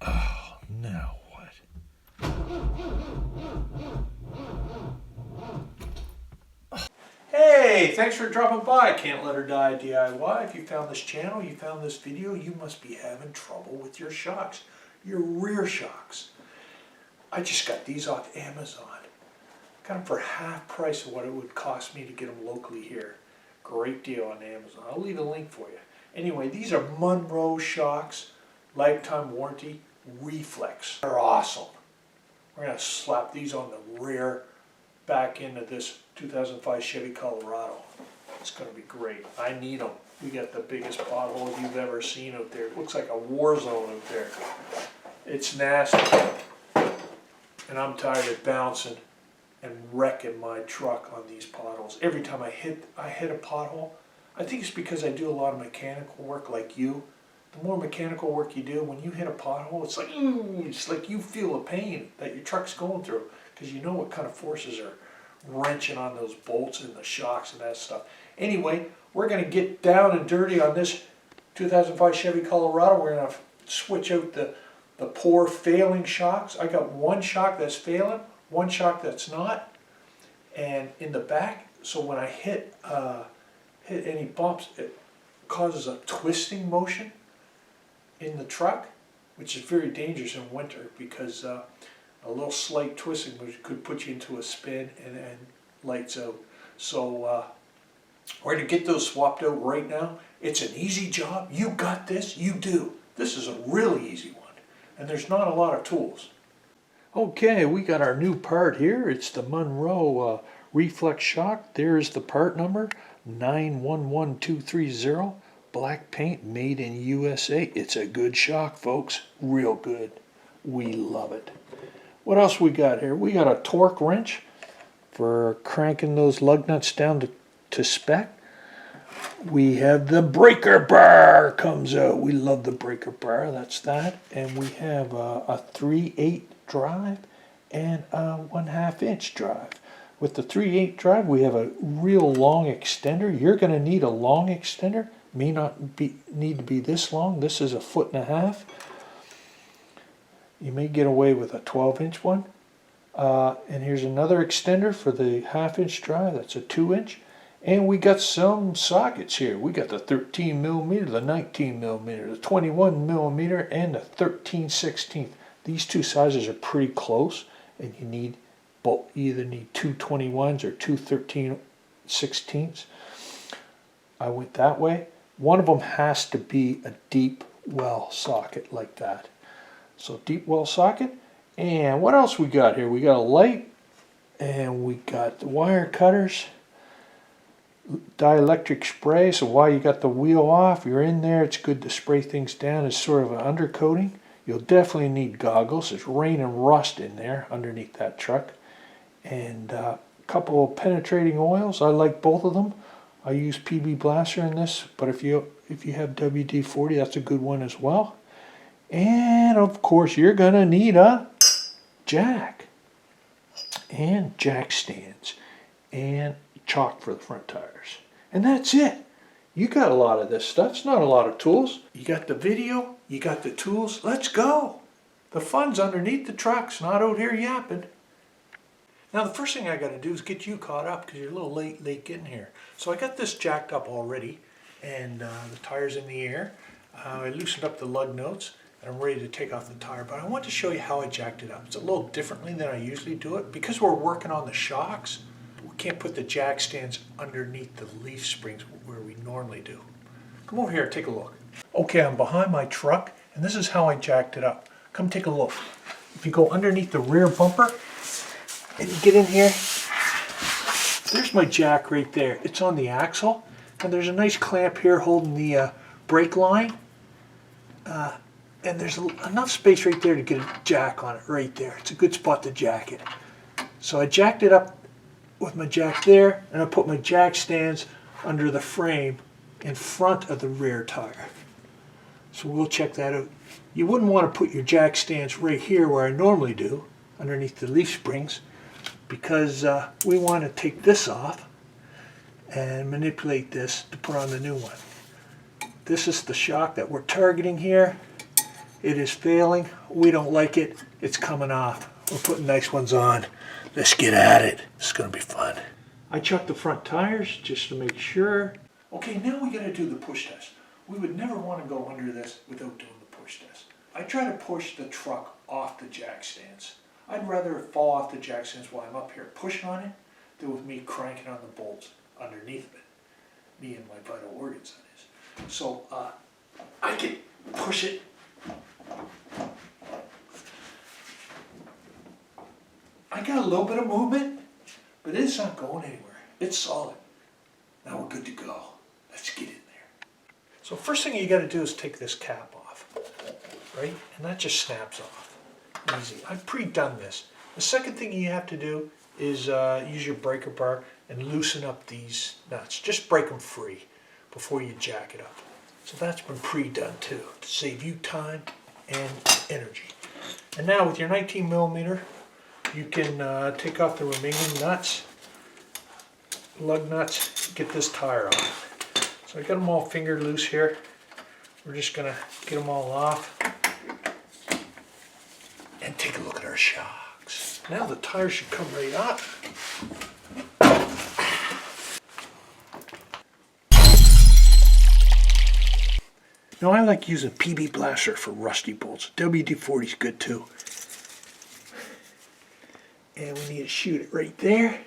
Oh, now what? Hey, thanks for dropping by. Can't Let Her Die DIY. If you found this channel, you found this video, you must be having trouble with your shocks, your rear shocks. I just got these off Amazon. Got them for half price of what it would cost me to get them locally here. Great deal on Amazon. I'll leave a link for you. Anyway, these are Monroe shocks, lifetime warranty, reflex. They're awesome. We're going to slap these on the rear back into this 2005 Chevy Colorado. It's going to be great. I need them. We got the biggest potholes you've ever seen out there. It looks like a war zone out there. It's nasty. And I'm tired of bouncing and wrecking my truck on these potholes. Every time I hit a pothole, I think it's because I do a lot of mechanical work like you. The more mechanical work you do, when you hit a pothole, it's like, ooh, it's like you feel the pain that your truck's going through because you know what kind of forces are wrenching on those bolts and the shocks and that stuff. Anyway, we're going to get down and dirty on this 2005 Chevy Colorado. We're going to switch out the poor failing shocks. I got one shock that's failing, one shock that's not, and in the back, so when I hit any bumps, it causes a twisting motion in the truck, which is very dangerous in winter because a little slight twisting motion could put you into a spin and lights out. So we're going to get those swapped out right now. It's an easy job. You got this. You do. This is a really easy one, and there's not a lot of tools. Okay, we got our new part here. It's the Monroe reflex shock. There's the part number, 911230. Black paint, made in USA. It's a good shock, folks. Real good. We love it. What else we got here? We got a torque wrench for cranking those lug nuts down to spec. We have the breaker bar comes out. We love the breaker bar. That's that. And we have a 3/8 drive and a 1/2 inch drive. With the 3/8 drive, we have a real long extender. You're going to need a long extender. May not need to be this long. This is 1.5 feet. You may get away with a 12-inch one. And here's another extender for the 1/2 inch drive. That's a 2-inch. And we got some sockets here. We got the 13 millimeter, the 19 millimeter, the 21 millimeter, and the 13/16. These two sizes are pretty close, and you need both. You either need two 21s or two 13/16. I went that way. One of them has to be a deep well socket like that. So deep well socket. And what else we got here? We got a light, and we got the wire cutters, dielectric spray. So while you got the wheel off, you're in there, it's good to spray things down as sort of an undercoating. You'll definitely need goggles. There's rain and rust in there underneath that truck. And a couple of penetrating oils. I like both of them. I use PB Blaster in this, but if you have WD-40, that's a good one as well. And of course, you're gonna need a jack and jack stands and chalk for the front tires. And that's it. You got a lot of this stuff. It's not a lot of tools. You got the video, you got the tools. Let's go. The fun's underneath the trucks, not out here yapping. Now the first thing I got to do is get you caught up because you're a little late getting here. So I got this jacked up already, and the tire's in the air. I loosened up the lug nuts, and I'm ready to take off the tire. But I want to show you how I jacked it up. It's a little differently than I usually do it. Because we're working on the shocks, we can't put the jack stands underneath the leaf springs where we normally do. Come over here, take a look. Okay, I'm behind my truck, and this is how I jacked it up. Come take a look. If you go underneath the rear bumper, and you get in here, there's my jack right there. It's on the axle, and there's a nice clamp here holding the brake line. And there's enough space right there to get a jack on it right there. It's a good spot to jack it. So I jacked it up with my jack there, and I put my jack stands under the frame in front of the rear tire. So we'll check that out. You wouldn't want to put your jack stands right here where I normally do, underneath the leaf springs, because we want to take this off and manipulate this to put on the new one. This is the shock that we're targeting here. It is failing. We don't like it. It's coming off. We're putting nice ones on. Let's get at it. It's going to be fun. I chucked the front tires just to make sure. Okay, now we got to do the push test. We would never want to go under this without doing the push test. I try to push the truck off the jack stands. I'd rather it fall off the jack stands while I'm up here pushing on it than with me cranking on the bolts underneath it. Me and my vital organs, that is. So I can push it. I got a little bit of movement, but it's not going anywhere. It's solid. Now we're good to go. Let's get in there. So first thing you got to do is take this cap off, right? And that just snaps off. Easy. I've pre-done this. The second thing you have to do is use your breaker bar and loosen up these nuts. Just break them free before you jack it up. So that's been pre-done too, to save you time and energy. And now with your 19 millimeter, you can take off the remaining nuts, lug nuts, get this tire off. So I got them all finger loose here. We're just gonna get them all off and take a look at our shocks. Now the tire should come right up. Now I like using PB Blaster for rusty bolts. WD-40 is good too. And we need to shoot it right there.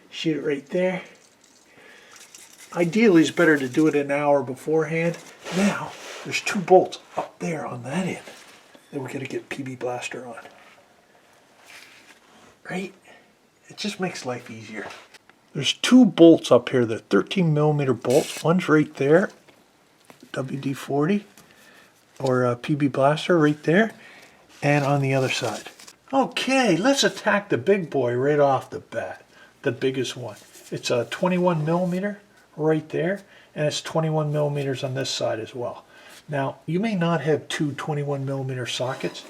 Shoot it right there. Ideally, it's better to do it an hour beforehand. Now, there's 2 bolts up there on that end that we're going to get PB Blaster on. Right? It just makes life easier. There's 2 bolts up here. They're 13 millimeter bolts. One's right there. WD-40 or PB Blaster right there. And on the other side. Okay, let's attack the big boy right off the bat. The biggest one. It's a 21 millimeter right there, and it's 21 millimeters on this side as well. Now, you may not have 2 21 millimeter sockets,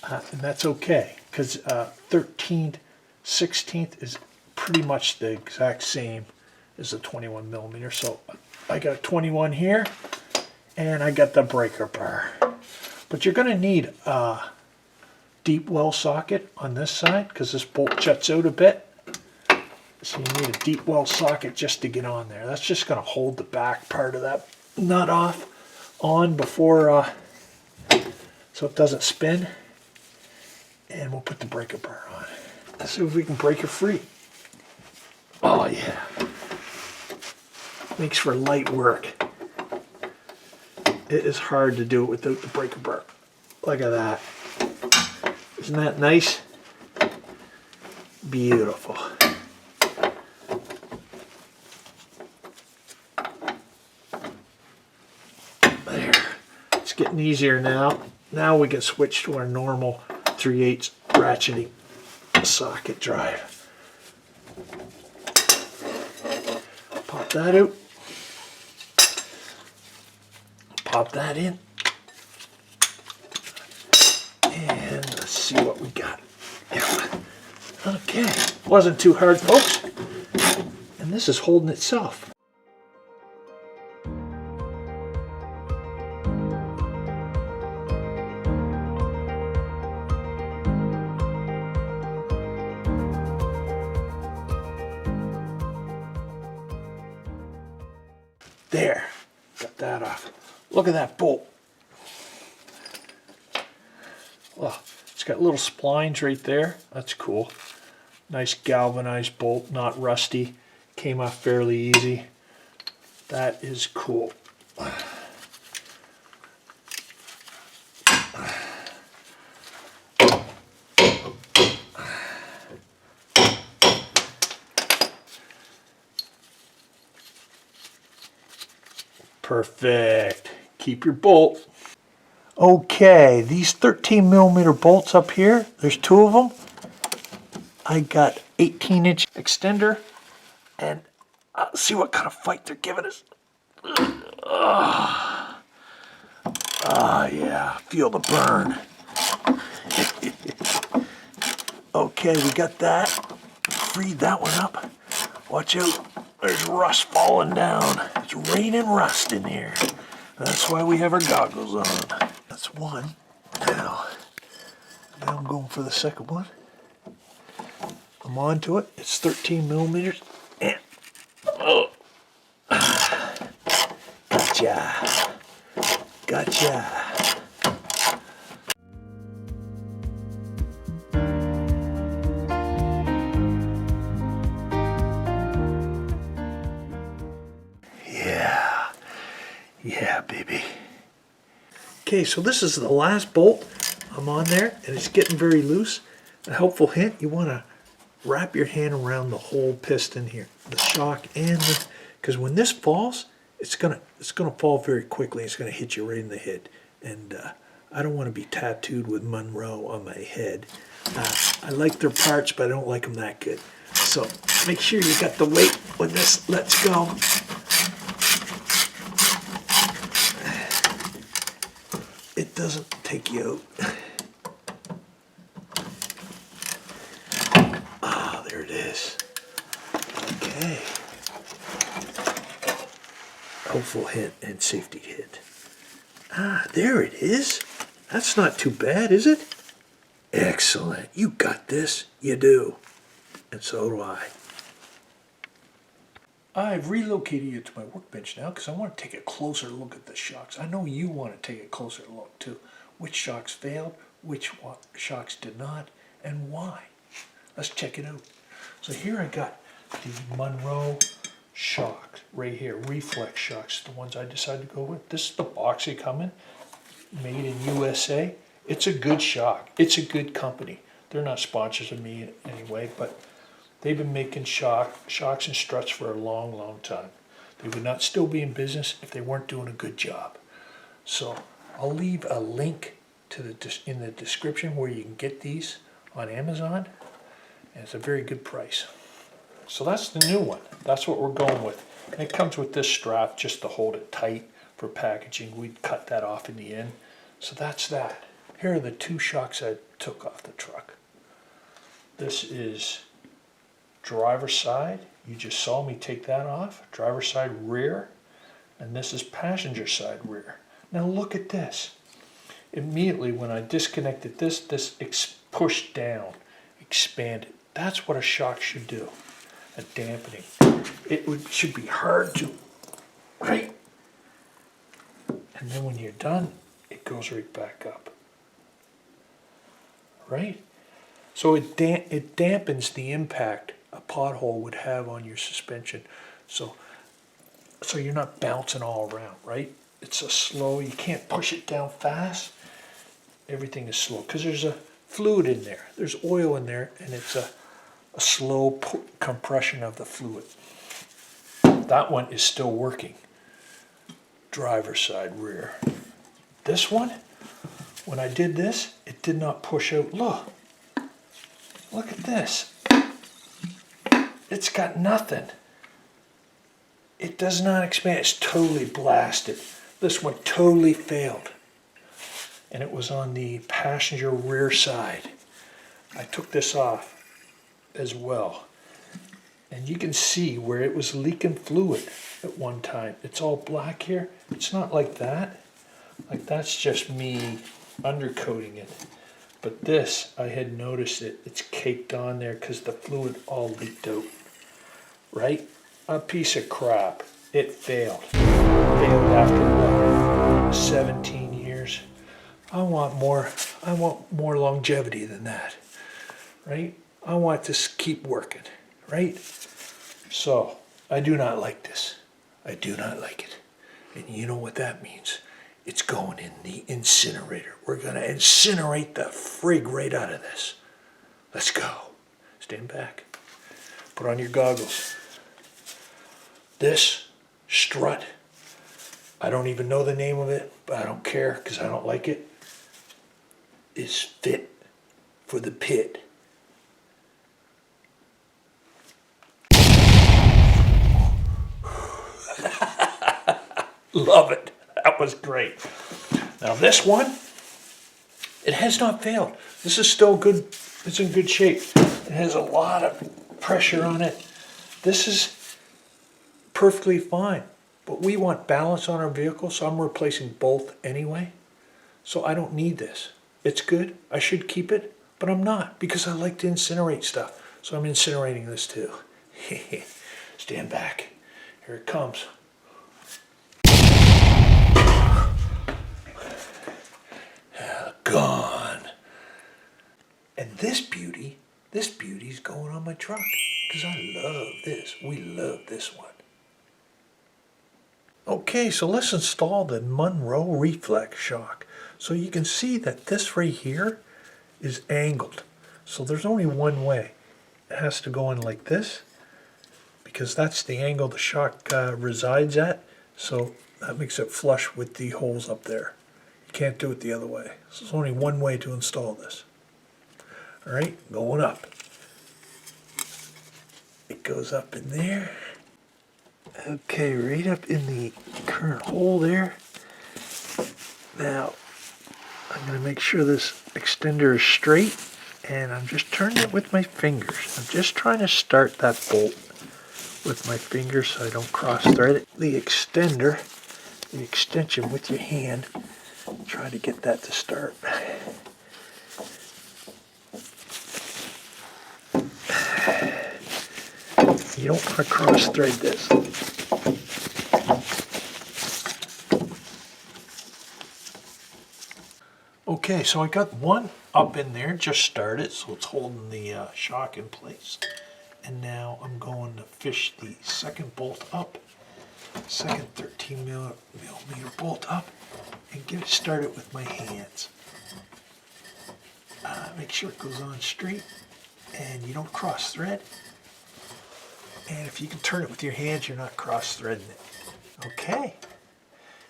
and that's okay, because 13th, 16th is pretty much the exact same as the 21 millimeter. So I got 21 here, and I got the breaker bar. But you're going to need deep well socket on this side because this bolt juts out a bit. So you need a deep well socket just to get on there. That's just going to hold the back part of that nut on before so it doesn't spin. And we'll put the breaker bar on. Let's see if we can break it free. Oh yeah. Makes for light work. It is hard to do it without the breaker bar. Look at that. Isn't that nice? Beautiful. There. It's getting easier now. Now we can switch to our normal 3/8 ratcheting socket drive. Pop that out. Pop that in. And let's see what we got. Okay, wasn't too hard, folks. And this is holding itself. There, got that off. Look at that bolt. Well, it's got little splines right there. That's cool. Nice galvanized bolt, not rusty. Came off fairly easy. That is cool. Perfect. Keep your bolt. Okay, these 13 millimeter bolts up here, there's 2 of them. I got 18-inch extender, and see what kind of fight they're giving us. Yeah, feel the burn. Okay, we got that. Freed that one up. Watch out. There's rust falling down. It's raining rust in here. That's why we have our goggles on. That's one. Now I'm going for the second one. I'm on to it. It's 13 millimeters. And, oh. Gotcha. Gotcha. Yeah, baby. Okay, so this is the last bolt. I'm on there, and it's getting very loose. A helpful hint, you want to wrap your hand around the whole piston here, the shock and the, because when this falls, it's gonna fall very quickly. It's gonna hit you right in the head, and I don't want to be tattooed with Monroe on my head. I like their parts, but I don't like them that good. So make sure you got the weight when this lets go. It doesn't take you out. Ah, there it is. Okay. Helpful hint and safety hit. Ah, there it is. That's not too bad, is it? Excellent. You got this. You do. And so do I. I've relocated you to my workbench now because I want to take a closer look at the shocks. I know you want to take a closer look too. Which shocks failed, which shocks did not, and why. Let's check it out. So here I got the Monroe shocks right here, reflex shocks, the ones I decided to go with. This is the box they come in, made in USA. It's a good shock. It's a good company. They're not sponsors of me anyway, but they've been making shocks and struts for a long, long time. They would not still be in business if they weren't doing a good job. So I'll leave a link to in the description where you can get these on Amazon, and it's a very good price. So that's the new one. That's what we're going with. And it comes with this strap just to hold it tight for packaging. We'd cut that off in the end. So that's that. Here are the two shocks I took off the truck. This is driver's side. You just saw me take that off. Driver's side rear. And this is passenger side rear. Now look at this. Immediately when I disconnected this pushed down, expanded. That's what a shock should do. A dampening. Should be hard to, right? And then when you're done, it goes right back up. Right? So it dampens the impact a pothole would have on your suspension. So you're not bouncing all around, right? It's a slow, you can't push it down fast. Everything is slow because there's a fluid in there. There's oil in there, and it's a slow compression of the fluid. That one is still working. Driver's side rear. This one, when I did this, it did not push out. Look at this. It's got nothing. It does not expand. It's totally blasted. This one totally failed. And it was on the passenger rear side. I took this off as well. And you can see where it was leaking fluid at one time. It's all black here. It's not like that. Like that's just me undercoating it. But this, I had noticed it's caked on there because the fluid all leaked out. Right? A piece of crap. It failed. Failed after what? 17 years. I want more longevity than that. Right? I want to keep working. Right? So, I do not like this. I do not like it. And you know what that means? It's going in the incinerator. We're going to incinerate the frig right out of this. Let's go. Stand back. Put on your goggles. This strut, I don't even know the name of it, but I don't care because I don't like it, is fit for the pit. Love it. That was great. Now this one, it has not failed. This is still good. It's in good shape. It has a lot of pressure on it. This is perfectly fine. But we want balance on our vehicle, so I'm replacing both anyway. So I don't need this. It's good. I should keep it, but I'm not because I like to incinerate stuff. So I'm incinerating this too. Stand back. Here it comes. Gone. And this beauty's going on my truck because I love this. We love this one. Okay, so let's install the Monroe reflex shock. So you can see that this right here is angled. So there's only one way. It has to go in like this because that's the angle the shock resides at. So that makes it flush with the holes up there. You can't do it the other way. So there's only one way to install this. All right, going up. It goes up in there. Okay, right up in the current hole there. Now, I'm going to make sure this extender is straight, and I'm just turning it with my fingers. I'm just trying to start that bolt with my fingers so I don't cross thread it. The extender, the extension with your hand, try to get that to start. You don't want to cross thread this. Okay, so I got one up in there, just started, so it's holding the shock in place. And now I'm going to fish the second bolt up, second 13 millimeter bolt up, and get it started with my hands. Make sure it goes on straight, and you don't cross thread. And if you can turn it with your hands, you're not cross threading it. Okay,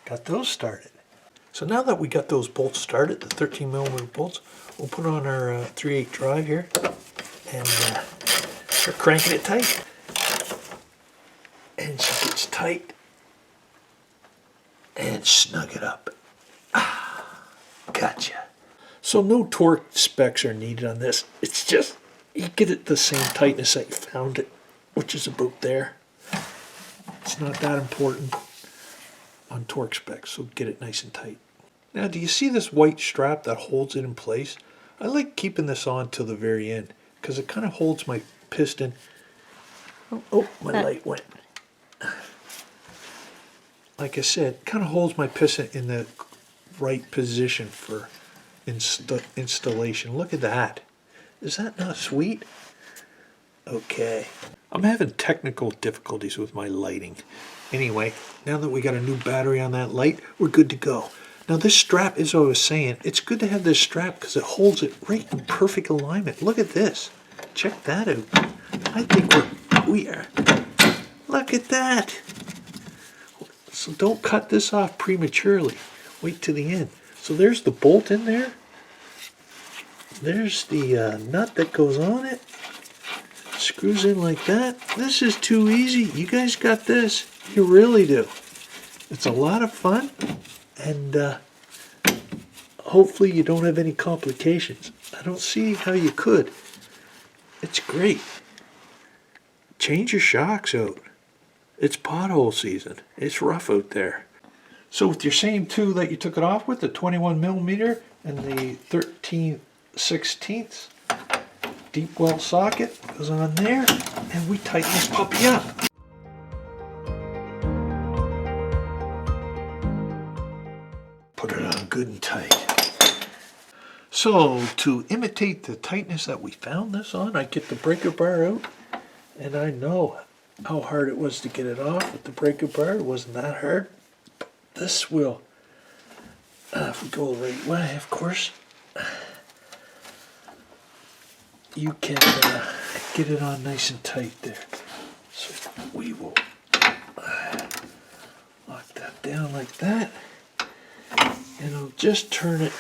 got those started. So now that we got those bolts started, the 13 millimeter bolts, we'll put on our 3/8 drive here and start cranking it tight. And she gets tight and snug it up. Gotcha. So no torque specs are needed on this. It's just, you get it the same tightness that you found it, which is about there. It's not that important on torque specs, so get it nice and tight. Now, do you see this white strap that holds it in place? I like keeping this on till the very end because it kind of holds my piston. Oh, my light went. Like I said, kind of holds my piston in the right position for installation. Look at that. Is that not sweet? Okay. I'm having technical difficulties with my lighting. Anyway, now that we got a new battery on that light, we're good to go. Now this strap, as I was saying, it's good to have this strap because it holds it right in perfect alignment. Look at this. Check that out. I think we are. Look at that. So don't cut this off prematurely. Wait to the end. So there's the bolt in there. There's the nut that goes on it. Screws in like that. This is too easy. You guys got this. You really do. It's a lot of fun, and hopefully you don't have any complications. I don't see how you could. It's great. Change your shocks out. It's pothole season. It's rough out there. So with your same two that you took it off with, the 21 millimeter and the 13/16, deep well socket goes on there, and we tighten this puppy up. Put it on good and tight. So to imitate the tightness that we found this on, I get the breaker bar out, and I know how hard it was to get it off with the breaker bar. It wasn't that hard. This will, if we go the right way, of course, you can get it on nice and tight there. So we will lock that down like that, and I'll just turn it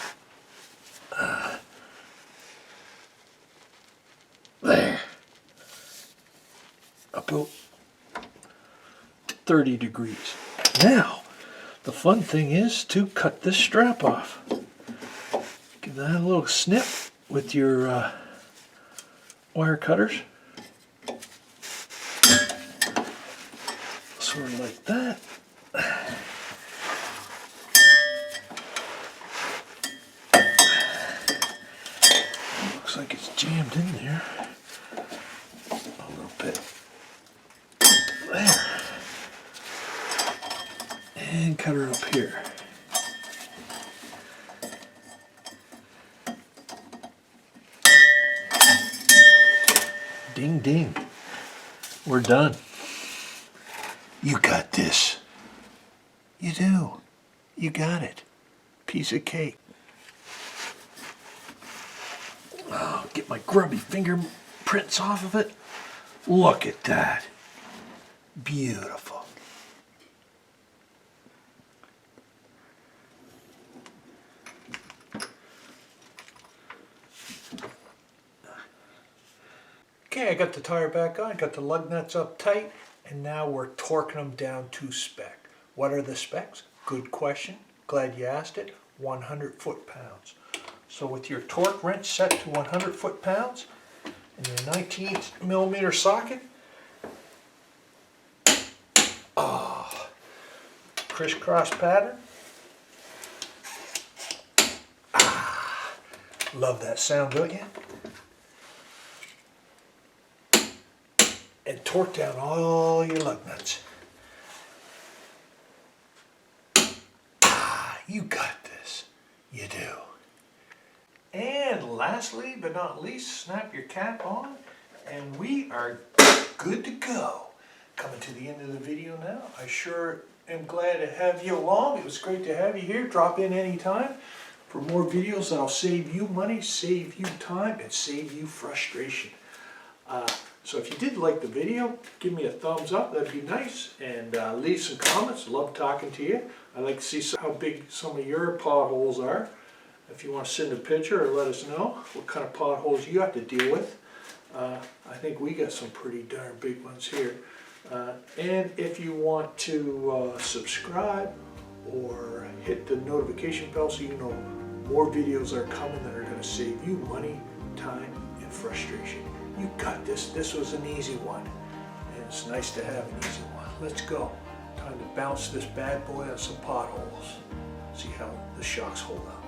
there, about 30 degrees. Now, the fun thing is to cut this strap off. Give that a little snip with your wire cutters. Sort with that. Looks like it's jammed in there a little bit. There. And cut her up here. Ding ding. We're done. You got this. You do. You got it. Piece of cake. Oh, get my grubby fingerprints off of it. Look at that. Beautiful. Okay, I got the tire back on, got the lug nuts up tight, and now we're torquing them down to spec. What are the specs? Good question. Glad you asked it. 100 foot-pounds. So with your torque wrench set to 100 foot-pounds and your 19mm socket, crisscross pattern. Love that sound, don't you? And torque down all your lug nuts. You got this. You do. And lastly but not least, snap your cap on and we are good to go. Coming to the end of the video now. I sure am glad to have you along. It was great to have you here. Drop in anytime for more videos that'll save you money, save you time, and save you frustration. So if you did like the video, give me a thumbs up, that'd be nice, and leave some comments. Love talking to you. I'd like to see how big some of your potholes are. If you want to send a picture or let us know what kind of potholes you have to deal with. I think we got some pretty darn big ones here. And if you want to subscribe or hit the notification bell so you know more videos are coming that are going to save you money, time, and frustration. You got this. This was an easy one. And it's nice to have an easy one. Let's go. Time to bounce this bad boy on some potholes. See how the shocks hold on.